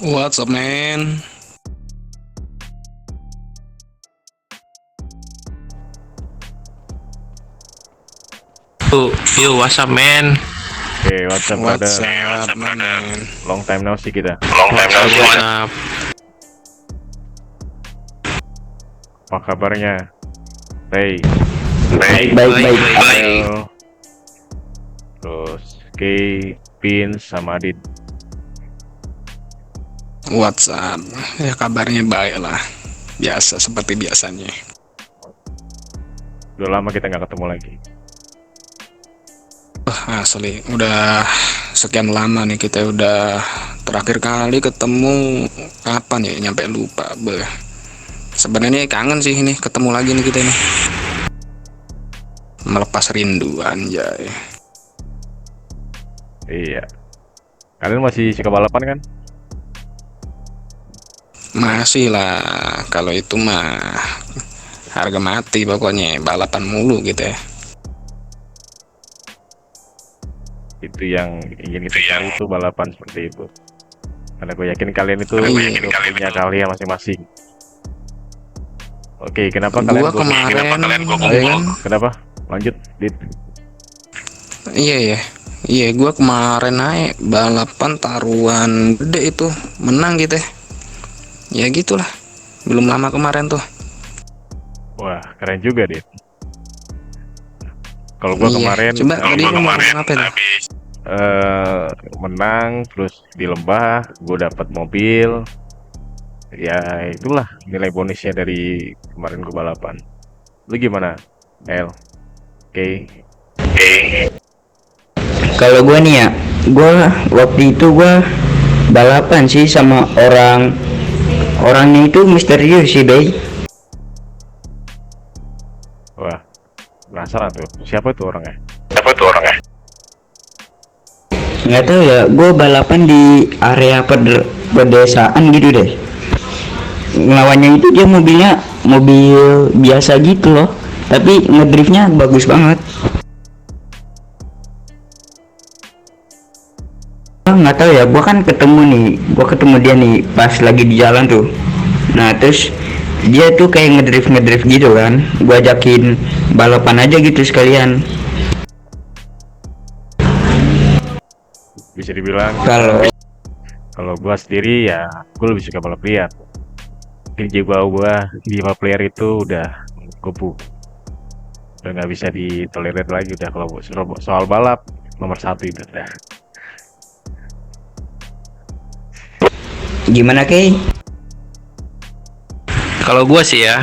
What's up, man? Yo, what's up, man? Oke, what's up, What's brother? up, man? Long time no see kita. What's up? Apa kabarnya? Ray, Baik, Baik. Abel, terus Kay, Pin, sama Adit. What's up? Ya kabarnya baik lah. Biasa seperti biasanya. Udah lama kita nggak ketemu lagi. Asli, udah sekian lama nih kita udah terakhir kali ketemu kapan ya? Nyampe lupa. Sebenarnya kangen sih ini ketemu lagi nih kita ini. Melepas rindu anjay. Iya. Kalian masih suka balapan kan? Masih lah, kalau itu mah harga mati pokoknya balapan mulu gitu ya. Itu yang ingin kita cari itu balapan seperti itu. Karena gue yakin kalian itu punya kalian masing-masing. Oke, kenapa kalian Gua kemarin, Kenapa? Lanjut, Dit. iya, gua kemarin naik balapan taruhan gede itu menang gitu ya gitulah, belum lama kemarin tuh. Wah, keren juga, Dit. Kalau gua Iya, kemarin coba tadi lu mau ngomong apa tuh? menang, terus di lembah gue dapat mobil. Ya itulah nilai bonusnya dari kemarin gue balapan. Lu gimana, El? Oke. Kalau gue nih ya, gue waktu itu gue balapan sih sama orangnya itu misterius sih, Bay. Wah, penasaran tuh. Siapa tuh orangnya? Nggak tahu ya, gue balapan di area pedesaan gitu deh. Ngelawannya itu dia mobilnya mobil biasa gitu loh, tapi ngedriftnya bagus banget. Nggak tahu ya, gua ketemu dia nih pas lagi di jalan tuh. Nah terus dia tuh kayak ngedrift gitu kan, gua ajakin balapan aja gitu sekalian. Bisa dibilang Kalau kalau gua sendiri ya gue lebih suka balap liar. Mungkin jiwa player itu udah gobu. Udah nggak bisa ditolerir lagi udah kalau soal balap nomor satu itu dah. gimana Kay? Kalau gua sih ya,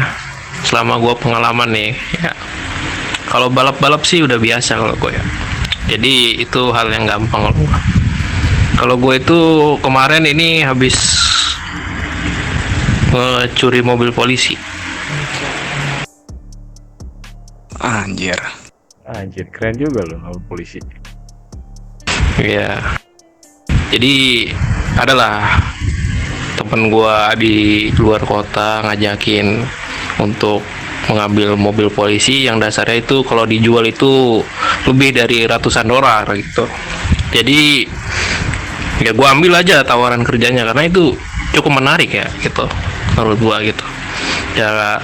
selama gua pengalaman nih, ya, kalau balap-balap sih udah biasa kalau gue ya. Jadi itu hal yang gampang. Kalau gue itu kemarin ini habis curi mobil polisi. Anjir. Anjir, keren juga loh sama polisi. Ya, jadi adalah temen gua di luar kota ngajakin untuk mengambil mobil polisi yang dasarnya itu kalau dijual itu lebih dari ratusan dolar gitu. Jadi ya gua ambil aja tawaran kerjanya karena itu cukup menarik ya gitu menurut gua gitu. Ya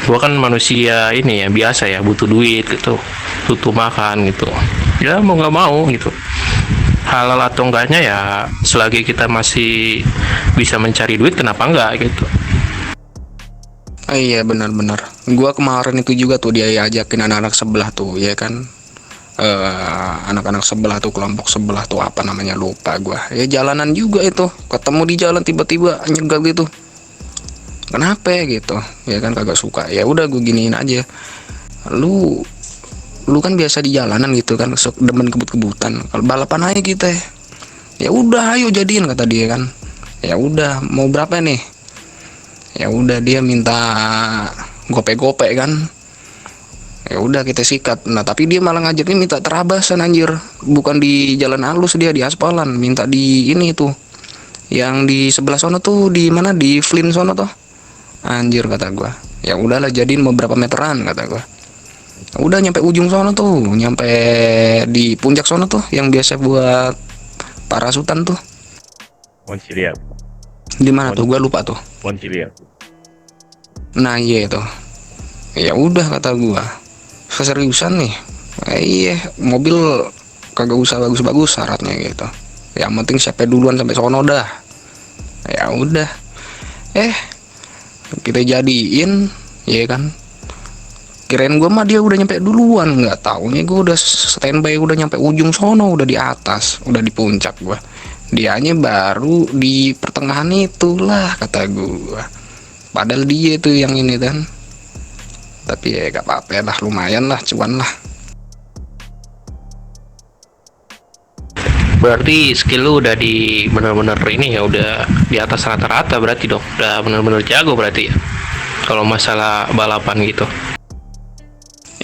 gua kan manusia ini ya biasa ya, butuh duit gitu, butuh makan gitu, ya mau nggak mau gitu. Halal atau enggaknya ya selagi kita masih bisa mencari duit, kenapa enggak gitu. Iya benar-benar. Gua kemarin itu juga tuh dia ajakin anak-anak sebelah tuh, ya kan. Anak-anak sebelah tuh, kelompok sebelah tuh apa namanya lupa gua. Ya jalanan juga itu. Ketemu di jalan tiba-tiba nyegal gitu. Kenapa ya gitu? Ya kan kagak suka. Ya udah gue giniin aja. Lu lu kan biasa di jalanan gitu kan, demen kebut-kebutan. Kalau balapan aja kita ya. Ya udah ayo jadiin kata dia kan. Ya udah mau berapa nih? Ya udah dia minta gope-gope kan. Ya udah kita sikat. Nah tapi dia malah ngajakin minta terabasan anjir, bukan di jalan halus, dia di aspalan, minta di ini tuh yang di sebelah sono tuh, di mana, di Flint sono tuh. Anjir kata gua, ya udahlah jadiin beberapa meteran kata gua. Udah nyampe ujung sono tuh, nyampe di puncak sono tuh yang biasa buat parasutan tuh. Masih lihat. Di mana tuh? Gua lupa tuh. Pohon Cilian. Nah iya itu. Ya udah kata gua. Keseriusan nih. Iya, mobil kagak usah bagus-bagus syaratnya gitu. Yang penting siapa duluan sampai sono dah. Ya udah. Kita jadiin, ya kan. Kirain gua mah dia udah nyampe duluan, nggak taunya gua udah standby, udah nyampe ujung sono, udah di atas, udah di puncak gua. Dianya baru di pertengahan itulah kata gua. Padahal dia tuh yang ini kan. Tapi ya gak apa-apa lah, lumayan lah, cuan lah. Berarti skill lu udah di bener-bener ini ya, udah di atas rata-rata berarti dong. Udah bener-bener jago berarti ya. Kalau masalah balapan gitu.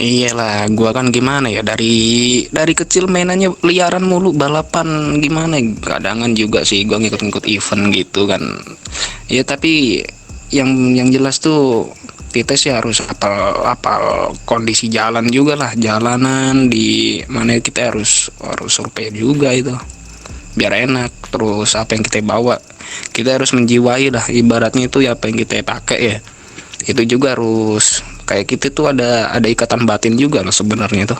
Iyalah, gua kan gimana ya, dari kecil mainannya liaran mulu, balapan gimana, kadangan juga sih gua ngikut-ngikut event gitu kan. Ya tapi yang jelas tuh kita sih harus apal kondisi jalan juga lah, jalanan di mana kita harus survei juga itu biar enak. Terus apa yang kita bawa kita harus menjiwai lah, ibaratnya itu ya apa yang kita pakai ya, itu juga harus kayak kita tuh ada ikatan batin juga loh sebenarnya tuh.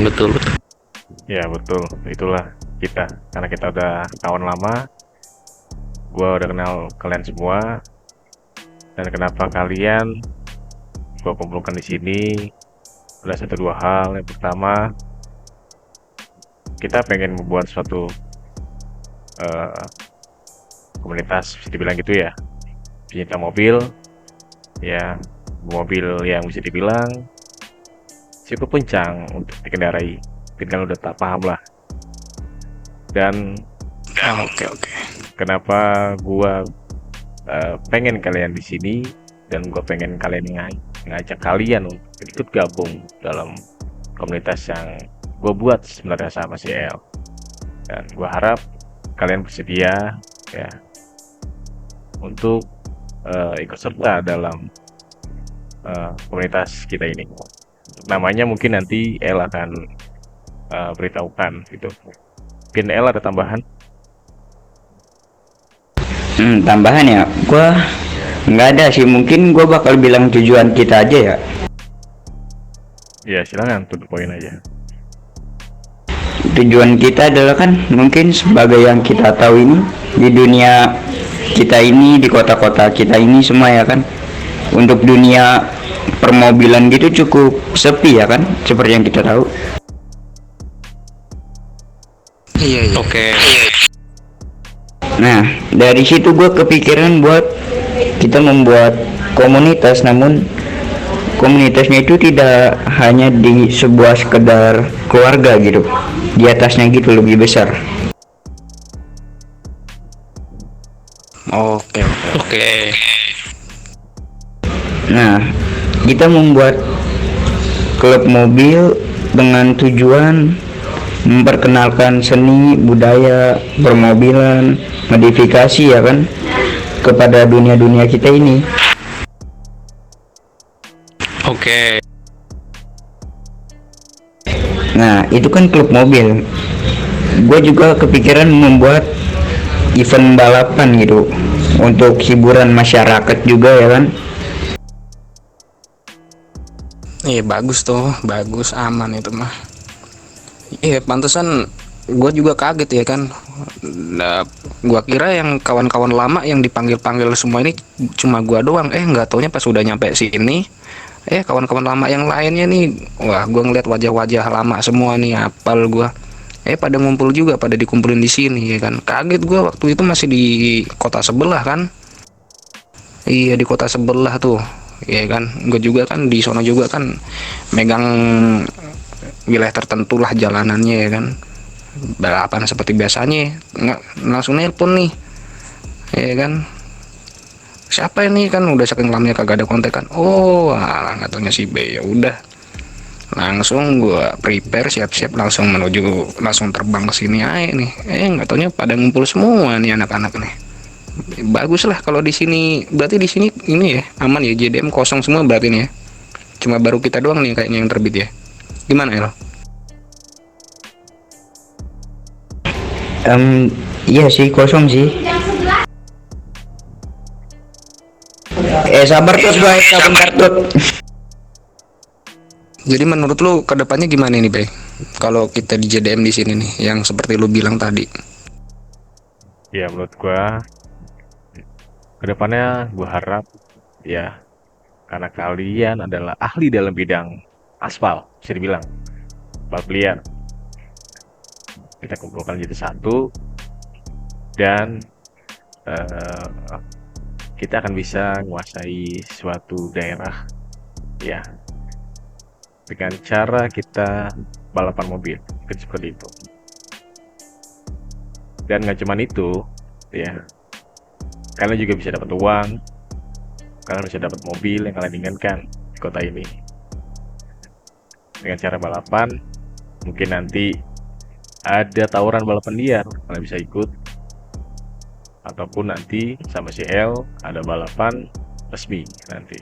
Betul betul. Ya betul, itulah kita. Karena kita udah kawan lama, gua udah kenal kalian semua. Dan kenapa kalian gua kumpulkan di sini? Ada satu dua hal. Yang pertama, kita pengen membuat suatu komunitas, bisa dibilang gitu ya, pencinta mobil, ya mobil yang bisa dibilang cukup kencang untuk dikendarai. Mungkin kalian udah tak paham lah. Dan Oke. kenapa gua pengen kalian di sini, dan gue pengen kalian ngajak kalian untuk ikut gabung dalam komunitas yang gue buat sebenarnya sama si El. Dan gue harap kalian bersedia ya untuk ikut serta dalam komunitas kita ini. Namanya mungkin nanti El akan beritahukan gitu. Mungkin El ada tambahan? Tambahan ya, gua nggak ada sih, mungkin gua bakal bilang tujuan kita aja ya. Ya silakan, to the point aja. Tujuan kita adalah kan mungkin sebagai yang kita tahu ini, di dunia kita ini, di kota-kota kita ini semua ya kan, untuk dunia permobilan gitu cukup sepi ya kan, seperti yang kita tahu. Iya. Oke. Nah, dari situ gue kepikiran buat kita membuat komunitas, namun komunitasnya itu tidak hanya di sebuah sekedar keluarga gitu, di atasnya gitu lebih besar. Oke. Nah, kita membuat klub mobil dengan tujuan memperkenalkan seni budaya permobilan, modifikasi ya kan, kepada dunia kita ini. Oke. Nah, itu kan klub mobil. Gue juga kepikiran membuat event balapan gitu untuk hiburan masyarakat juga ya kan. Iya bagus tuh, bagus, aman itu mah. Iya pantesan gue juga kaget ya kan. Nah, gue kira yang kawan-kawan lama yang dipanggil semua ini cuma gue doang. Nggak taunya pas udah nyampe sini, kawan-kawan lama yang lainnya nih, wah gue ngeliat wajah-wajah lama semua nih, apal gue. Pada ngumpul juga, pada dikumpulin di sini ya kan. Kaget gue waktu itu masih di kota sebelah kan. Iya di kota sebelah tuh, ya kan. Gue juga kan di sono juga kan megang wilayah tertentu lah jalanannya ya kan. Balapan seperti biasanya, nggak langsung nelpon nih, ya kan. Siapa ini kan, udah saking lamanya kagak ada kontak kan. Oh, alah nggak taunya si B. Ya udah, langsung gua prepare, siap-siap langsung langsung terbang ke sini aja nih. Nggak taunya pada ngumpul semua nih anak-anak nih. Bagus lah kalau di sini, berarti di sini ini ya aman ya, JDM kosong semua berarti nih ya. Cuma baru kita doang nih kayaknya yang terbit ya. Gimana ya lo? Iya sih, kosong sih. Sabar tut guys, sabar tut. Jadi menurut lu kedepannya gimana nih, Bay? Kalau kita di JDM di sini nih, yang seperti lu bilang tadi. Ya menurut gua kedepannya gua harap ya, karena kalian adalah ahli dalam bidang aspal, bisa dibilang balap liar, kita kumpulkan jadi satu dan eh, kita akan bisa menguasai suatu daerah ya, dengan cara kita balapan mobil, mungkin seperti itu. Dan nggak cuman itu ya, kalian juga bisa dapat uang, kalian bisa dapat mobil yang kalian inginkan di kota ini dengan cara balapan. Mungkin nanti ada tawuran balapan liar, kalian bisa ikut, ataupun nanti sama si L ada balapan resmi nanti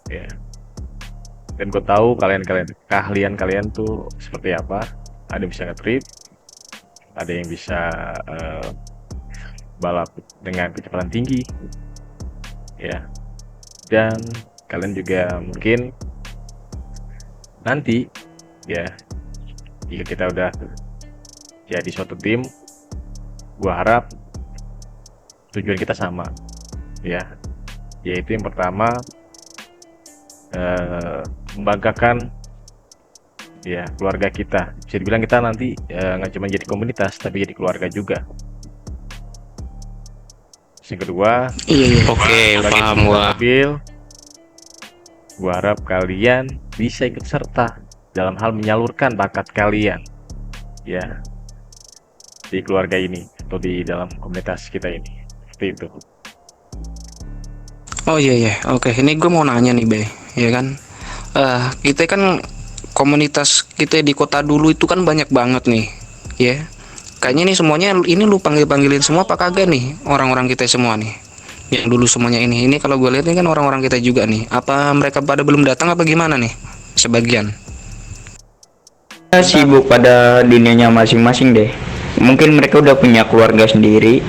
ya. Dan gue tahu keahlian kalian tuh seperti apa. Ada yang bisa nge-trip, ada yang bisa balap dengan kecepatan tinggi ya, dan kalian juga mungkin nanti ya, jika kita udah jadi suatu tim, gua harap tujuan kita sama ya, yaitu yang pertama membanggakan ya keluarga kita. Bisa dibilang kita nanti nggak cuma jadi komunitas tapi jadi keluarga juga. Yang kedua, Iya. Oke, sebagai paham pecinta gua. mobil, gua harap kalian bisa ikut serta dalam hal menyalurkan bakat kalian ya di keluarga ini atau di dalam komunitas kita ini. Seperti itu. Oh iya. Oke, ini gue mau nanya nih, Bay. Ya kan? Kita kan komunitas kita di kota dulu itu kan banyak banget nih. Ya. Kayaknya nih semuanya ini lu panggilin semua apa kagak nih orang-orang kita semua nih. Yang dulu semuanya ini. Ini kalau gue lihat ini kan orang-orang kita juga nih. Apa mereka pada belum datang apa gimana nih? Sebagian. Sibuk pada dunianya masing-masing deh. Mungkin mereka udah punya keluarga sendiri.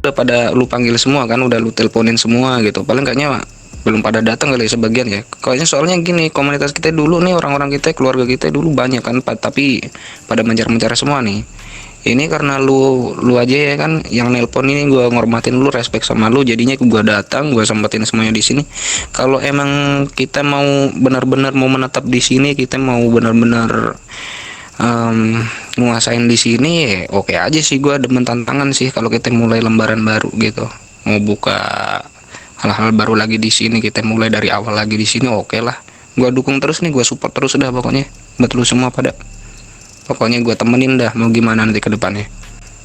Udah pada lu panggil semua kan, udah lu teleponin semua gitu. Paling kayaknya belum pada datang kali sebagian ya. Kayaknya soalnya gini, komunitas kita dulu nih, orang-orang kita, keluarga kita dulu banyak kan, tapi pada mencar-mencar semua nih. Ini karena lu aja ya kan yang nelpon ini, gua ngormatin lu, respect sama lu, jadinya gua datang, gua sempetin semuanya di sini. Kalau emang kita mau benar-benar mau menetap di sini, kita mau benar-benar nguasain di sini, ya oke aja sih, gua demen tantangan sih kalau kita mulai lembaran baru gitu, mau buka hal-hal baru lagi di sini, kita mulai dari awal lagi di sini, oke lah, gua dukung terus nih, gua support terus dah pokoknya buat lu semua pada, pokoknya gua temenin dah mau gimana nanti ke depannya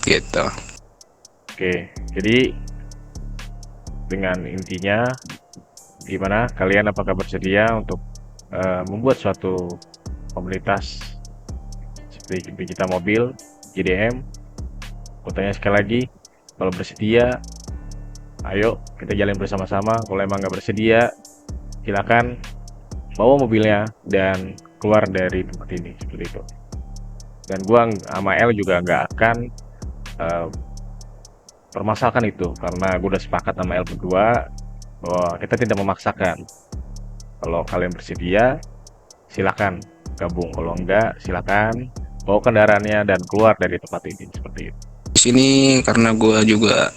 gitu. Oke, jadi dengan intinya gimana kalian, apakah bersedia untuk membuat suatu komunitas seperti Pecinta Mobil JDM? Kutanya sekali lagi, kalau bersedia ayo kita jalan bersama-sama. Kalau emang nggak bersedia, silakan bawa mobilnya dan keluar dari tempat ini, seperti itu. Dan gua sama El juga nggak akan permasalahkan itu, karena gua udah sepakat sama El berdua bahwa kita tidak memaksakan. Kalau kalian bersedia, silakan gabung. Kalau enggak, silakan bawa kendaraannya dan keluar dari tempat ini, seperti itu. Di sini karena gua juga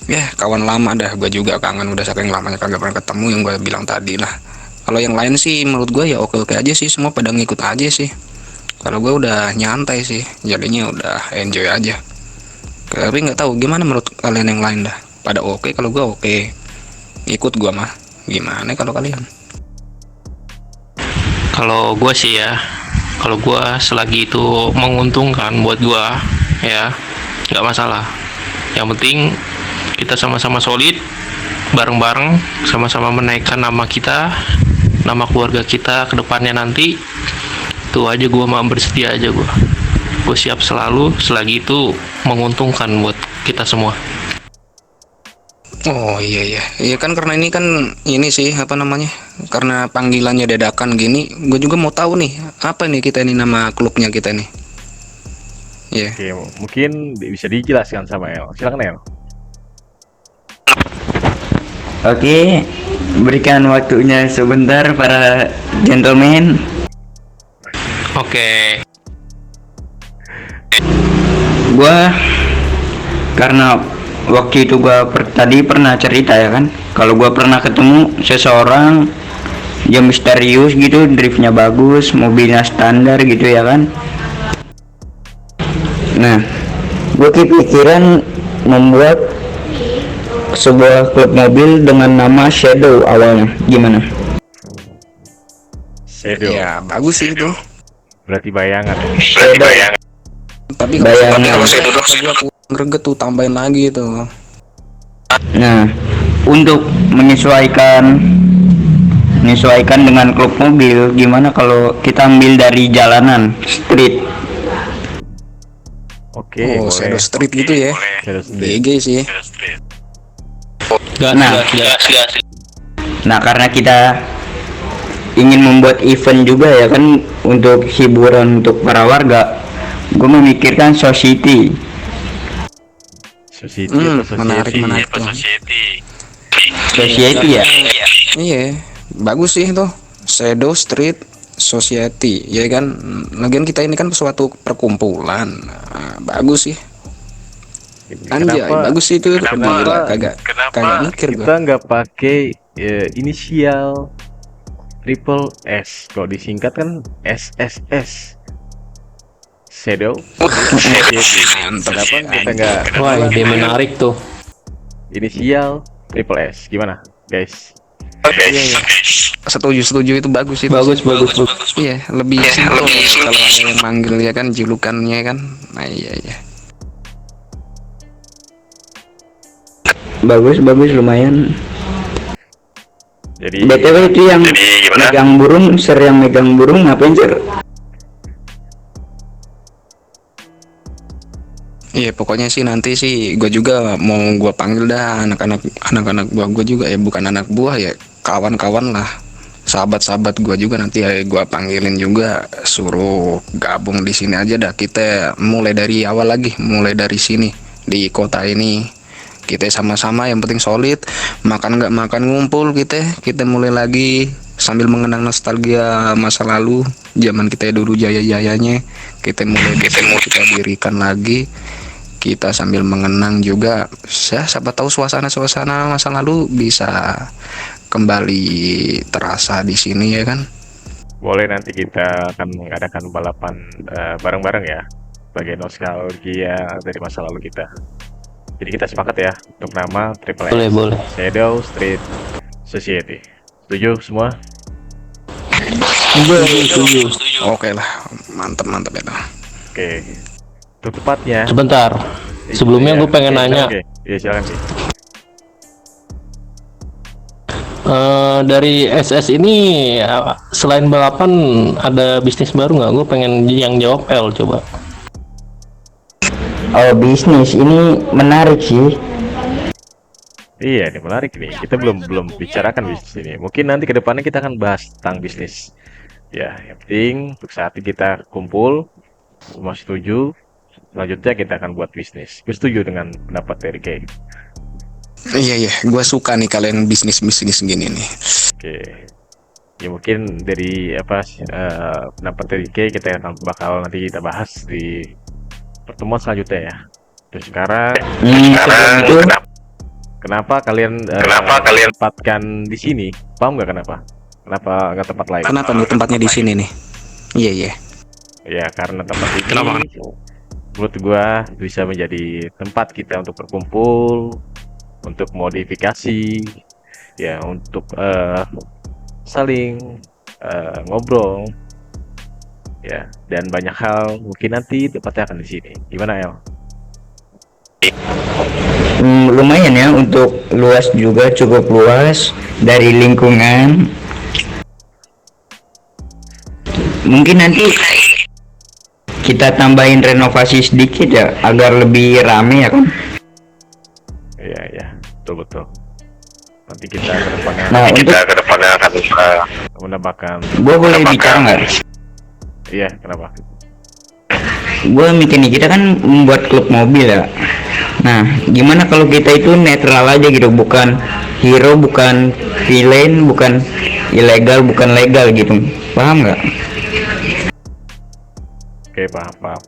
ya kawan lama dah, gua juga kangen, udah saking lamanya kagak pernah ketemu, yang gua bilang tadi lah. Kalau yang lain sih menurut gua ya oke-oke aja sih, semua pada ngikut aja sih. Kalau gue udah nyantai sih, jadinya udah enjoy aja. Tapi nggak tahu gimana menurut kalian yang lain dah. Pada oke, kalau gue oke, ikut gue mah. Gimana kalau kalian? Kalau gue sih ya, kalau gue selagi itu menguntungkan buat gue ya, nggak masalah. Yang penting kita sama-sama solid, bareng-bareng, sama-sama menaikkan nama kita, nama keluarga kita ke depannya nanti. Itu aja, gue mau bersedia aja, gue siap selalu selagi itu menguntungkan buat kita semua. Oh iya iya, iya kan karena ini kan ini sih apa namanya? Karena panggilannya dadakan gini, gue juga mau tahu nih apa nih kita ini nama klubnya kita nih. Iya. Oke, mungkin bisa dijelaskan sama El. Silakan El. Oke, berikan waktunya sebentar para gentleman. Oke. Gua karena waktu itu tadi pernah cerita ya kan, kalau gua pernah ketemu seseorang yang misterius gitu, driftnya bagus, mobilnya standar gitu ya kan. Nah, gue kepikiran membuat sebuah klub mobil dengan nama Shadow awalnya. Gimana? Shadow. Ya bagus sih itu. Berarti bayangan. Shadow. Tapi Bayangan. kalau saya duduk gue kurang greget tuh, tambahin lagi tuh. Nah, untuk menyesuaikan dengan klub mobil, gimana kalau kita ambil dari jalanan, street? Oke, Oh, boleh. Shadow Street gitu ya. Shadow Street. GG sih. Nah, karena kita ingin membuat event juga ya kan untuk hiburan untuk para warga, gue memikirkan society. Society atau Menarik society? tuh. Society ya. Iya, bagus sih tuh. Shadow Street Society, ya kan. Lagian kita ini kan suatu perkumpulan. Nah, bagus sih. Anjay, bagus sih itu. Gila, kagak mikir gua. Kita nggak pakai inisial triple S? Kalau disingkat kan SSS. Shadow. Mantap Kenapa sih, kita nggak Wah, ide menarik tuh. inisial triple S? Gimana, guys? Setuju itu bagus itu. Bagus. Iya, lebih simpel kalau ada yang manggil ya kan julukannya kan. Nah, iya. Bagus lumayan. Jadi BTW itu yang megang burung, yang megang burung ngapain sir? Iya, pokoknya sih nanti sih gue juga mau gue panggil dah anak-anak buah gue juga, ya bukan anak buah ya, kawan-kawan lah, sahabat-sahabat gue juga nanti ya gue panggilin juga, suruh gabung di sini aja dah. Kita mulai dari awal lagi, mulai dari sini di kota ini. Kita sama-sama, yang penting solid, makan nggak makan ngumpul, kita mulai lagi sambil mengenang nostalgia masa lalu, zaman kita dulu jaya-jayanya. Kita dirikan lagi, kita sambil mengenang juga ya, siapa tahu suasana masa lalu bisa kembali terasa di sini ya kan. boleh nanti kita akan mengadakan balapan bareng-bareng ya, sebagai nostalgia dari masa lalu kita. Jadi kita sepakat ya untuk nama Triple S. Boleh. Shadow Street Society. Setuju semua? Setuju. Oke lah, mantap itu. Oke. Untuk tepatnya. Sebentar. Sebelumnya gue pengen nanya. Oke. Ya silakan sih. Dari SS ini selain balapan ada bisnis baru nggak? Gue pengen yang jawab L coba. Oh, bisnis ini menarik sih. Iya, ini menarik nih. Kita belum bicarakan bisnis ini. Mungkin nanti ke depannya kita akan bahas tentang bisnis. Ya, yang penting untuk saat ini kita kumpul, semua setuju. Selanjutnya kita akan buat bisnis. Gue setuju dengan pendapat dari Kay. Iya, gue suka nih kalian bisnis gini nih. Oke. Ya mungkin dari pendapat dari Kay kita bakal nanti kita bahas di pertemuan selanjutnya ya. Terus sekarang Itu kenapa kalian tempatkan di sini? Paham nggak kenapa? Kenapa nggak tempat lain? Kenapa nih tempatnya di sini nih? Iya. Ya karena tempat ini menurut gua bisa menjadi tempat kita untuk berkumpul, untuk modifikasi, ya untuk saling ngobrol, ya dan banyak hal. Mungkin nanti tempatnya akan di sini. Gimana El? lumayan ya, untuk luas juga, cukup luas dari lingkungan. Mungkin nanti kita tambahin renovasi sedikit ya agar lebih rame ya kan. Iya, betul. nanti kita ke depannya Nah, untuk akan menambahkan. gue boleh bicara nggak? Iya, kenapa? Gue mikir nih, kita kan membuat klub mobil ya. Nah, gimana kalau kita itu netral aja gitu, bukan hero, bukan villain, bukan ilegal, bukan legal gitu, paham nggak? Oke, paham.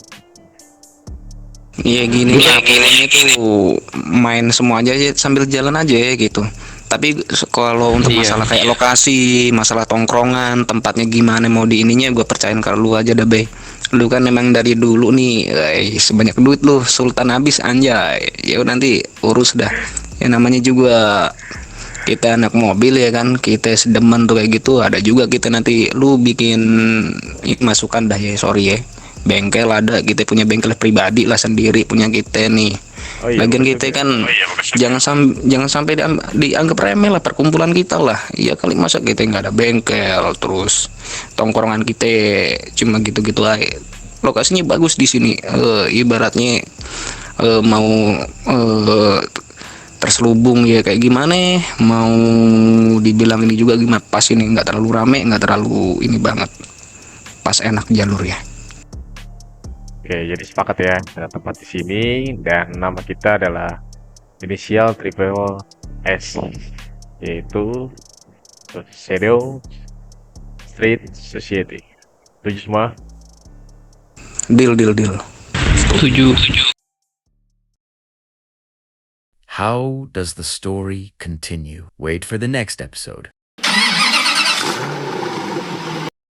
Iya gini lah, pokoknya tuh main semua aja sambil jalan aja ya gitu. Tapi kalau untuk Iya. masalah kayak lokasi, masalah tongkrongan, tempatnya gimana mau di ininya, gue percayain ke lu aja dah, Be. Lu kan memang dari dulu nih, sebanyak duit lu, sultan habis anjay. Ya udah nanti urus dah. Ya namanya juga kita anak mobil ya kan, kita sedemen tuh kayak gitu. Ada juga kita nanti lu bikin masukan dah ya, sorry ya. Bengkel ada, kita punya bengkel pribadi lah sendiri punya kita nih. Oh iya, Lagian bagus kita juga. kan jangan sampai dianggap remeh lah perkumpulan kita lah. Iya kali, masa kita nggak ada bengkel, terus tongkrongan kita cuma gitu-gitu aja. Lokasinya bagus di sini. Ibaratnya mau terselubung ya kayak gimana, mau dibilang ini juga gimana, pas ini nggak terlalu rame, nggak terlalu ini banget, pas enak jalur ya. Oke, jadi sepakat ya dengan tempat di sini dan nama kita adalah Initial Triple S, yaitu Shadow Street Society. Setuju semua? Deal. setuju. How does the story continue? Wait for the next episode.